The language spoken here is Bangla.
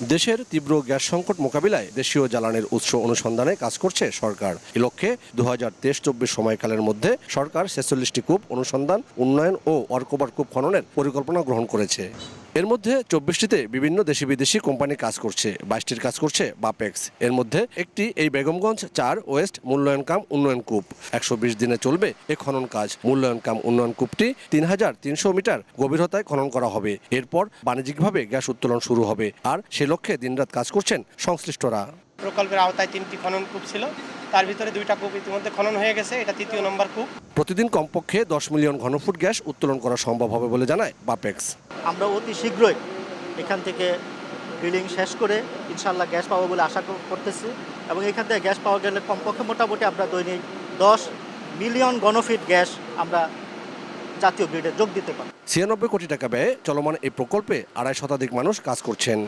দেশের তীব্র গ্যাস সংকট মোকাবিলায় দেশীয় জ্বালানির উৎস অনুসন্ধানে কাজ করছে সরকার। এ লক্ষ্যে 2023-24 সময়কালের মধ্যে সরকার 46টি কূপ অনুসন্ধান, উন্নয়ন ও ওয়ার্কওভার কূপ খননের পরিকল্পনা গ্রহণ করেছে। এর মধ্যে 24টিতে বিভিন্ন দেশি বিদেশি কোম্পানি কাজ করছে, 22টির কাজ করছে বাপেক্স। এর মধ্যে একটি এই বেগমগঞ্জ 4 ওয়েস্ট মূল্যায়ন কাম উন্নয়ন কূপ। 120 দিনে চলবে এ খনন কাজ। মূল্যায়ন কাম উন্নয়ন কূপটি 3300 মিটার গভীরতায় খনন করা হবে। এরপর বাণিজ্যিকভাবে গ্যাস উত্তোলন শুরু হবে। আর সে লক্ষ্যে দিনরাত কাজ করছেন সংশ্লিষ্টরা। প্রকল্পের আওতায় 3টি খনন কূপ ছিল, তার ভিতরে 2টা কূপ ইতিমধ্যে খনন হয়ে গেছে, এটা 3য় নম্বর কূপ। প্রতিদিন কমপক্ষে 10 মিলিয়ন ঘনফুট গ্যাস উত্তোলন করা সম্ভব হবে বলে জানায় বাপেক্স। আমরা অতি শীঘ্রই এখান থেকে ড্রিলিং শেষ করে ইনশাল্লাহ গ্যাস পাবো বলে আশা করতেছি, এবং এখান থেকে গ্যাস পাওয়া গেলে কমপক্ষে মোটামুটি আমরা দৈনিক 10 মিলিয়ন ঘনফিট গ্যাস আমরা জাতীয় গ্রিডে যোগ দিতে পারি। 96 কোটি টাকা ব্যয়ে চলমান এই প্রকল্পে 2.5 শতাধিক মানুষ কাজ করছেন।